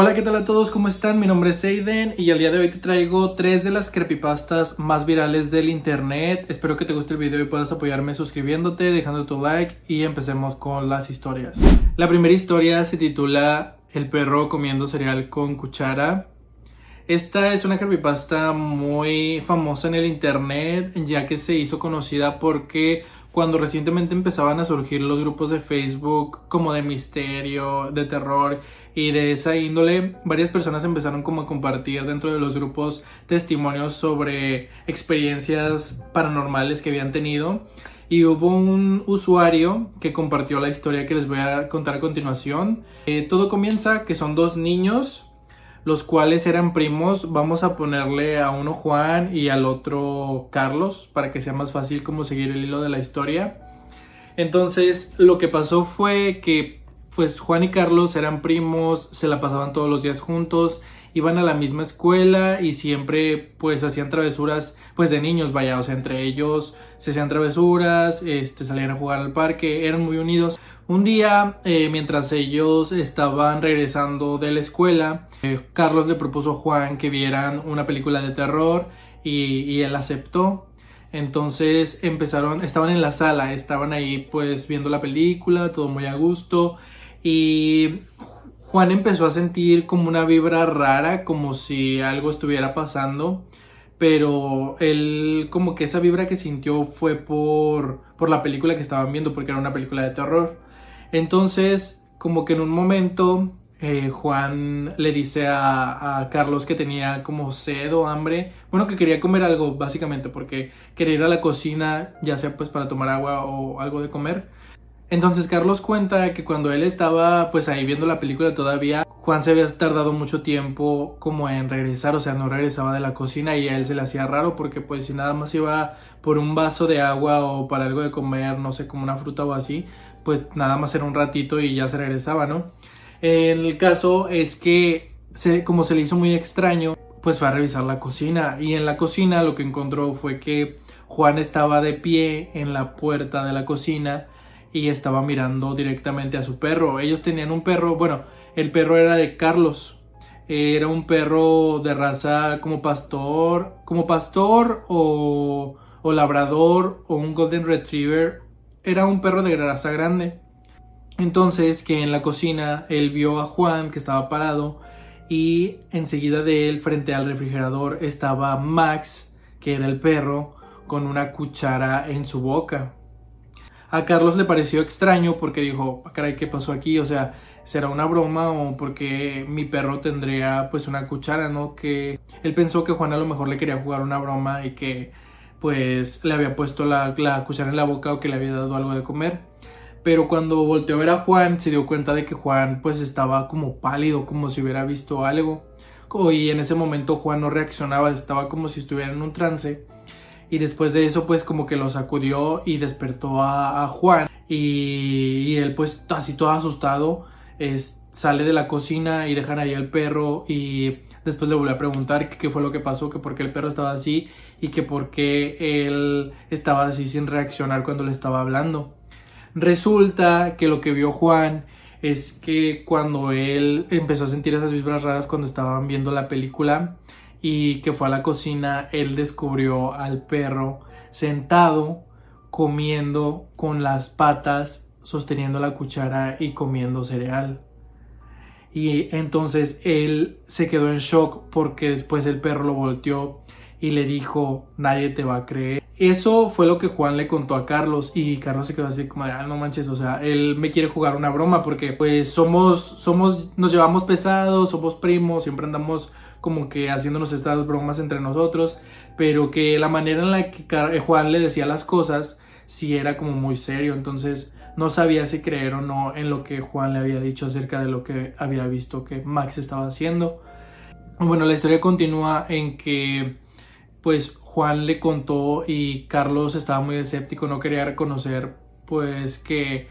Hola, ¿qué tal a todos? ¿Cómo están? Mi nombre es Aiden y el día de hoy te traigo 3 de las creepypastas más virales del internet. Espero que te guste el video y puedas apoyarme suscribiéndote, dejando tu like y empecemos con las historias. La primera historia se titula El perro comiendo cereal con cuchara. Esta es una creepypasta muy famosa en el internet, ya que se hizo conocida porque cuando recientemente empezaban a surgir los grupos de Facebook como de misterio, de terror y de esa índole, varias personas empezaron como a compartir dentro de los grupos testimonios sobre experiencias paranormales que habían tenido. Y hubo un usuario que compartió la historia que les voy a contar a continuación. Todo comienza que son 2 niños, los cuales eran primos. Vamos a ponerle a uno Juan y al otro Carlos para que sea más fácil como seguir el hilo de la historia. Entonces lo que pasó fue que pues Juan y Carlos eran primos, se la pasaban todos los días juntos, iban a la misma escuela y siempre pues hacían travesuras pues de niños, vaya, o sea, entre ellos se hacían travesuras, salían a jugar al parque, eran muy unidos. Un día, mientras ellos estaban regresando de la escuela, Carlos le propuso a Juan que vieran una película de terror y él aceptó. Entonces estaban en la sala, estaban ahí pues viendo la película, todo muy a gusto, y Juan empezó a sentir como una vibra rara, como si algo estuviera pasando, pero él como que esa vibra que sintió fue por la película que estaban viendo, porque era una película de terror. Entonces como que en un momento Juan le dice a Carlos que tenía como sed o hambre, bueno, que quería comer algo básicamente porque quería ir a la cocina, ya sea pues para tomar agua o algo de comer. Entonces Carlos cuenta que cuando él estaba pues ahí viendo la película todavía, Juan se había tardado mucho tiempo como en regresar, o sea, no regresaba de la cocina y a él se le hacía raro porque pues si nada más iba por un vaso de agua o para algo de comer, no sé, como una fruta o así, pues nada más era un ratito y ya se regresaba, ¿no? El caso es que como se le hizo muy extraño, pues fue a revisar la cocina, y en la cocina lo que encontró fue que Juan estaba de pie en la puerta de la cocina y estaba mirando directamente a su perro. Ellos tenían un perro, bueno, el perro era de Carlos, era un perro de raza como pastor o labrador o un golden retriever. Era un perro de raza grande. Entonces que en la cocina él vio a Juan que estaba parado y enseguida de él, frente al refrigerador, estaba Max, que era el perro, con una cuchara en su boca. A Carlos le pareció extraño porque dijo, caray, ¿qué pasó aquí? O sea, ¿será una broma o porque mi perro tendría pues una cuchara, ¿no? Que él pensó que Juan a lo mejor le quería jugar una broma y que pues le había puesto la cuchara en la boca o que le había dado algo de comer. Pero cuando volteó a ver a Juan se dio cuenta de que Juan pues estaba como pálido, como si hubiera visto algo. Y en ese momento Juan no reaccionaba, estaba como si estuviera en un trance. Y después de eso pues como que lo sacudió y despertó a Juan. Y él pues así todo asustado sale de la cocina y dejan ahí al perro. Y después le volvió a preguntar qué fue lo que pasó, que por qué el perro estaba así y que por qué él estaba así sin reaccionar cuando le estaba hablando. Resulta que lo que vio Juan es que cuando él empezó a sentir esas vibras raras cuando estaban viendo la película y que fue a la cocina, él descubrió al perro sentado comiendo con las patas, sosteniendo la cuchara y comiendo cereal. Y entonces él se quedó en shock porque después el perro lo volteó y le dijo, nadie te va a creer. Eso fue lo que Juan le contó a Carlos y Carlos se quedó así como de, no manches, o sea, él me quiere jugar una broma porque pues nos llevamos pesados, somos primos, siempre andamos como que haciéndonos estas bromas entre nosotros, pero que la manera en la que Juan le decía las cosas sí era como muy serio. Entonces no sabía si creer o no en lo que Juan le había dicho acerca de lo que había visto que Max estaba haciendo. Bueno, la historia continúa en que pues Juan le contó y Carlos estaba muy escéptico, no quería reconocer pues que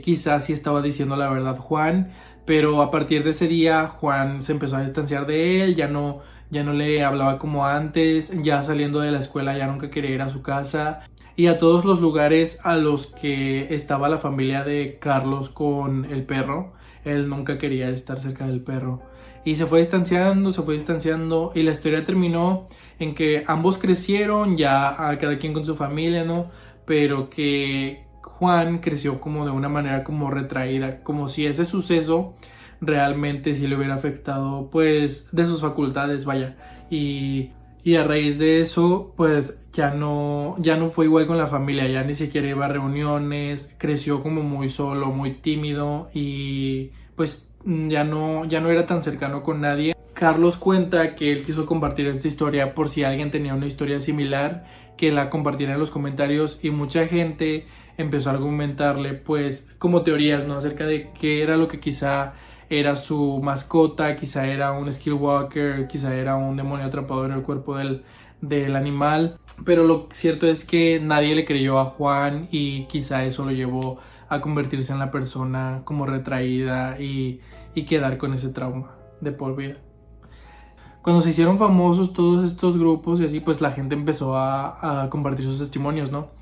quizás sí estaba diciendo la verdad Juan, pero a partir de ese día Juan se empezó a distanciar de él, ya no le hablaba como antes, ya saliendo de la escuela ya nunca quería ir a su casa, y a todos los lugares a los que estaba la familia de Carlos con el perro, él nunca quería estar cerca del perro. Y se fue distanciando y la historia terminó en que ambos crecieron, ya a cada quien con su familia, ¿no? Pero que Juan creció como de una manera como retraída, como si ese suceso realmente sí le hubiera afectado pues de sus facultades, vaya. Y a raíz de eso pues ya no fue igual con la familia, ya ni siquiera iba a reuniones, creció como muy solo, muy tímido y pues ya no era tan cercano con nadie. Carlos cuenta que él quiso compartir esta historia por si alguien tenía una historia similar, que la compartiera en los comentarios y mucha gente empezó a argumentarle pues como teorías, ¿no? Acerca de qué era lo que quizá era su mascota, quizá era un skinwalker, quizá era un demonio atrapado en el cuerpo del animal. Pero lo cierto es que nadie le creyó a Juan y quizá eso lo llevó a convertirse en la persona como retraída y quedar con ese trauma de por vida. Cuando se hicieron famosos todos estos grupos y así, pues la gente empezó a compartir sus testimonios, ¿no?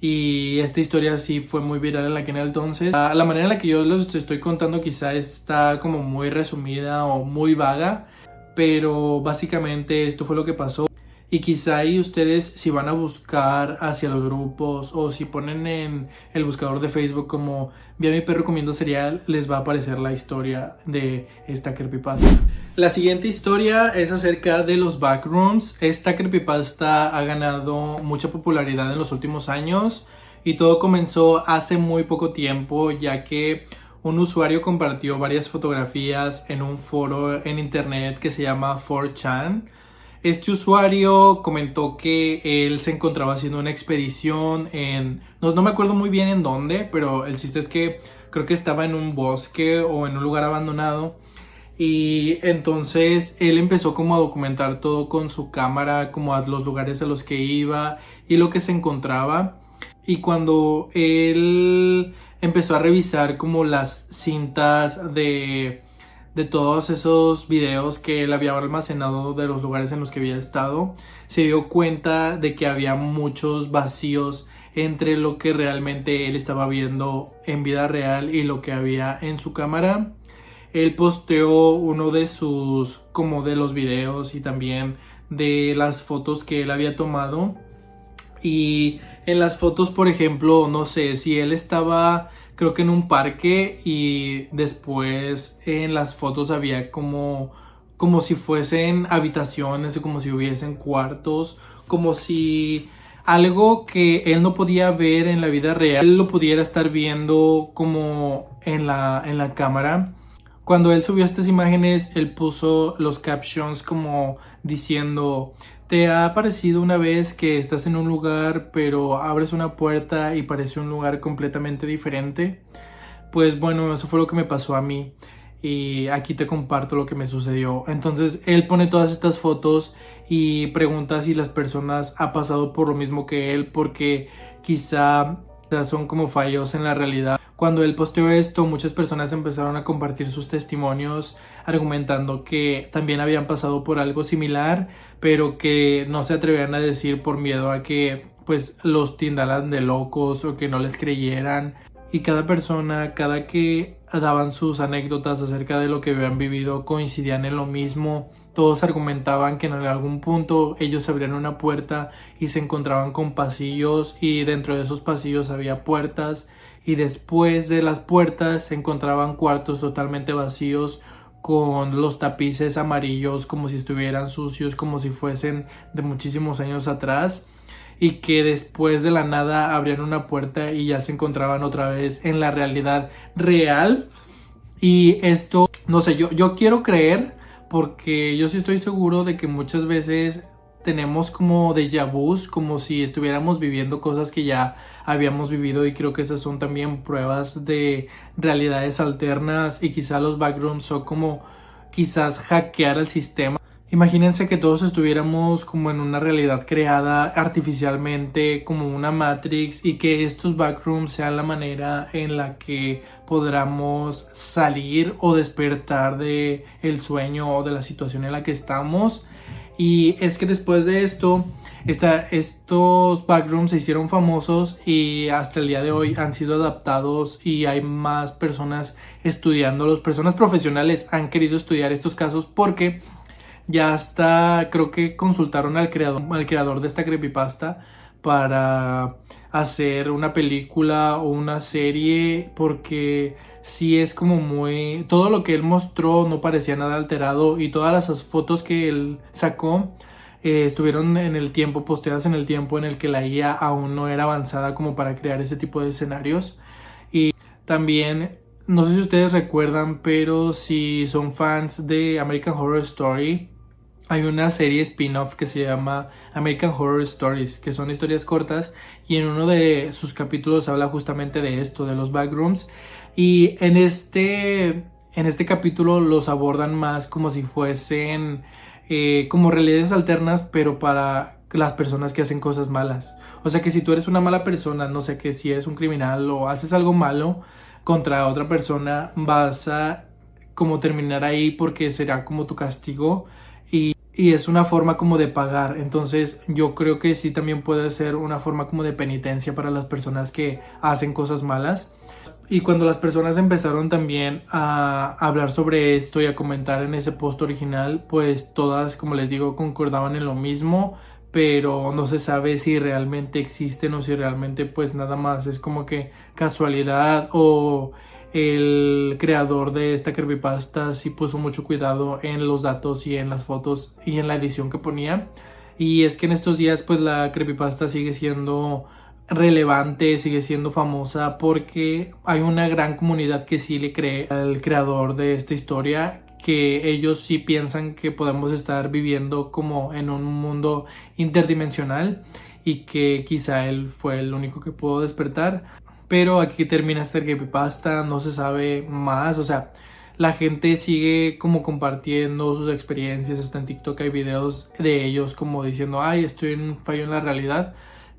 Y esta historia sí fue muy viral en aquel entonces. La manera en la que yo los estoy contando quizá está como muy resumida o muy vaga, pero básicamente esto fue lo que pasó. Y quizá ahí ustedes, si van a buscar hacia los grupos o si ponen en el buscador de Facebook como vi a mi perro comiendo cereal, les va a aparecer la historia de esta creepypasta. La siguiente historia es acerca de los backrooms. Esta creepypasta ha ganado mucha popularidad en los últimos años y todo comenzó hace muy poco tiempo, ya que un usuario compartió varias fotografías en un foro en internet que se llama 4chan. Este usuario comentó que él se encontraba haciendo una expedición no me acuerdo muy bien en dónde, pero el chiste es que creo que estaba en un bosque o en un lugar abandonado. Y entonces él empezó como a documentar todo con su cámara, como a los lugares a los que iba y lo que se encontraba. Y cuando él empezó a revisar como las cintas de todos esos videos que él había almacenado de los lugares en los que había estado, se dio cuenta de que había muchos vacíos entre lo que realmente él estaba viendo en vida real y lo que había en su cámara. Él posteó uno de de los videos y también de las fotos que él había tomado. Y en las fotos, por ejemplo, no sé, si él estaba creo que en un parque y después en las fotos había como si fuesen habitaciones o como si hubiesen cuartos, como si algo que él no podía ver en la vida real, él lo pudiera estar viendo como en la cámara. Cuando él subió estas imágenes, él puso los captions como diciendo: ¿te ha parecido una vez que estás en un lugar pero abres una puerta y parece un lugar completamente diferente? Pues bueno, eso fue lo que me pasó a mí y aquí te comparto lo que me sucedió. Entonces él pone todas estas fotos y pregunta si las personas han pasado por lo mismo que él, porque quizá son como fallos en la realidad. Cuando él posteó esto, muchas personas empezaron a compartir sus testimonios argumentando que también habían pasado por algo similar, pero que no se atrevían a decir por miedo a que pues los tildaran de locos o que no les creyeran. Y cada persona, cada que daban sus anécdotas acerca de lo que habían vivido, coincidían en lo mismo. Todos argumentaban que en algún punto ellos abrían una puerta y se encontraban con pasillos, y dentro de esos pasillos había puertas, y después de las puertas se encontraban cuartos totalmente vacíos con los tapices amarillos como si estuvieran sucios, como si fuesen de muchísimos años atrás, y que después de la nada abrían una puerta y ya se encontraban otra vez en la realidad real. Y esto, no sé, yo quiero creer, porque yo sí estoy seguro de que muchas veces tenemos como déjà vus, como si estuviéramos viviendo cosas que ya habíamos vivido, y creo que esas son también pruebas de realidades alternas, y quizá los backrooms son como quizás hackear el sistema. Imagínense que todos estuviéramos como en una realidad creada artificialmente, como una Matrix, y que estos backrooms sean la manera en la que podamos salir o despertar de el sueño o de la situación en la que estamos. Y es que después de esto, estos backrooms se hicieron famosos y hasta el día de hoy han sido adaptados y hay más personas estudiándolos. Personas profesionales han querido estudiar estos casos porque ya hasta creo que consultaron al creador de esta creepypasta para hacer una película o una serie, porque sí es como muy... Todo lo que él mostró no parecía nada alterado y todas las fotos que él sacó estuvieron en el tiempo, posteadas en el tiempo en el que la IA aún no era avanzada como para crear ese tipo de escenarios. Y también, no sé si ustedes recuerdan, pero si son fans de American Horror Story, hay una serie spin-off que se llama American Horror Stories, que son historias cortas, y en uno de sus capítulos habla justamente de esto, de los backrooms. Y en este capítulo los abordan más como si fuesen como realidades alternas, pero para las personas que hacen cosas malas. O sea que si tú eres una mala persona, no sé, que si eres un criminal o haces algo malo contra otra persona, vas a como terminar ahí porque será como tu castigo. Y es una forma como de pagar. Entonces yo creo que sí también puede ser una forma como de penitencia para las personas que hacen cosas malas. Y cuando las personas empezaron también a hablar sobre esto y a comentar en ese post original, pues todas, como les digo, concordaban en lo mismo, pero no se sabe si realmente existen o si realmente pues nada más es como que casualidad, o el creador de esta creepypasta sí puso mucho cuidado en los datos y en las fotos y en la edición que ponía. Y es que en estos días pues la creepypasta sigue siendo relevante, sigue siendo famosa porque hay una gran comunidad que sí le cree al creador de esta historia, que ellos sí piensan que podemos estar viviendo como en un mundo interdimensional y que quizá él fue el único que pudo despertar. Pero aquí termina esta creepypasta, no se sabe más, o sea, la gente sigue como compartiendo sus experiencias, hasta en TikTok hay videos de ellos como diciendo, ay, estoy en un fallo en la realidad,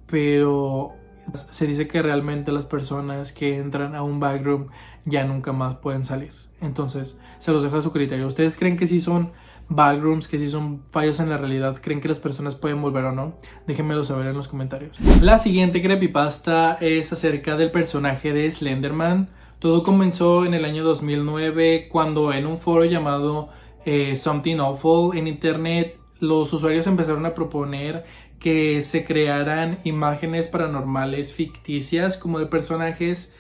pero se dice que realmente las personas que entran a un backroom ya nunca más pueden salir. Entonces, se los dejo a su criterio. ¿Ustedes creen que sí son backrooms, que sí son fallos en la realidad? ¿Creen que las personas pueden volver o no? Déjenmelo saber en los comentarios. La siguiente creepypasta es acerca del personaje de Slenderman. Todo comenzó en el año 2009 cuando en un foro llamado Something Awful en internet los usuarios empezaron a proponer que se crearan imágenes paranormales ficticias como de personajes.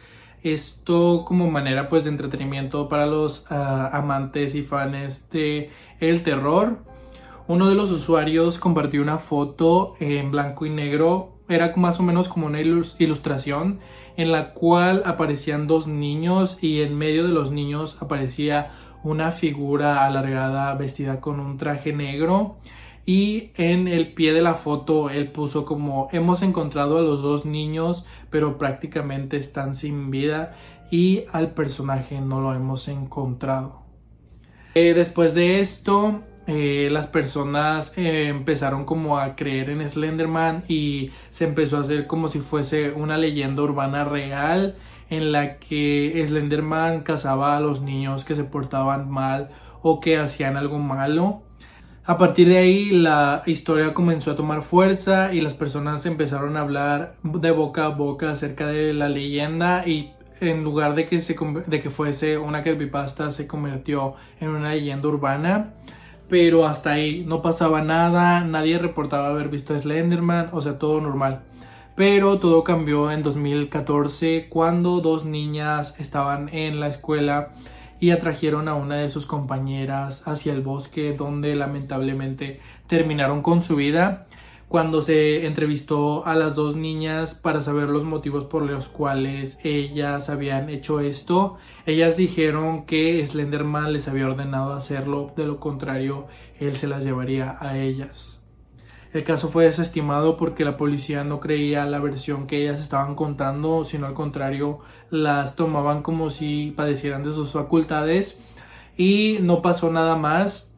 Esto como manera pues de entretenimiento para los amantes y fans de el terror. Uno de los usuarios compartió una foto en blanco y negro, era más o menos como una ilustración en la cual aparecían dos niños y en medio de los niños aparecía una figura alargada vestida con un traje negro. Y en el pie de la foto él puso como: hemos encontrado a los dos niños, pero prácticamente están sin vida y al personaje no lo hemos encontrado. Después de esto, las personas empezaron como a creer en Slenderman y se empezó a hacer como si fuese una leyenda urbana real en la que Slenderman cazaba a los niños que se portaban mal o que hacían algo malo. A partir de ahí la historia comenzó a tomar fuerza y las personas empezaron a hablar de boca a boca acerca de la leyenda, y en lugar de que fuese una creepypasta se convirtió en una leyenda urbana. Pero hasta ahí no pasaba nada, nadie reportaba haber visto a Slenderman, o sea, todo normal. Pero todo cambió en 2014 cuando dos niñas estaban en la escuela y atrajeron a una de sus compañeras hacia el bosque, donde lamentablemente terminaron con su vida. Cuando se entrevistó a las dos niñas para saber los motivos por los cuales ellas habían hecho esto, ellas dijeron que Slenderman les había ordenado hacerlo, de lo contrario él se las llevaría a ellas. El caso fue desestimado porque la policía no creía la versión que ellas estaban contando, sino al contrario, las tomaban como si padecieran de sus facultades, y no pasó nada más.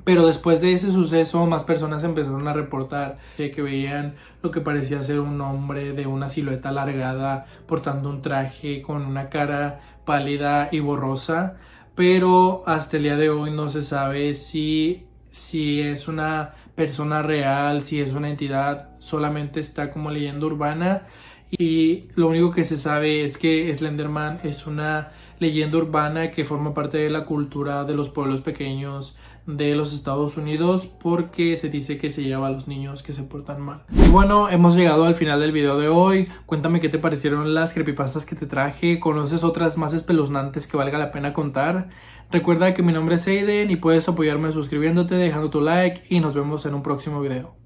Pero después de ese suceso, más personas empezaron a reportar que veían lo que parecía ser un hombre de una silueta alargada portando un traje con una cara pálida y borrosa. Pero hasta el día de hoy no se sabe si si es una persona real, si es una entidad, solamente está como leyenda urbana. Y lo único que se sabe es que Slenderman es una leyenda urbana que forma parte de la cultura de los pueblos pequeños de los Estados Unidos, porque se dice que se lleva a los niños que se portan mal. Y bueno, hemos llegado al final del video de hoy. Cuéntame qué te parecieron las creepypastas que te traje. ¿Conoces otras más espeluznantes que valga la pena contar? Recuerda que mi nombre es Aiden y puedes apoyarme suscribiéndote, dejando tu like, y nos vemos en un próximo video.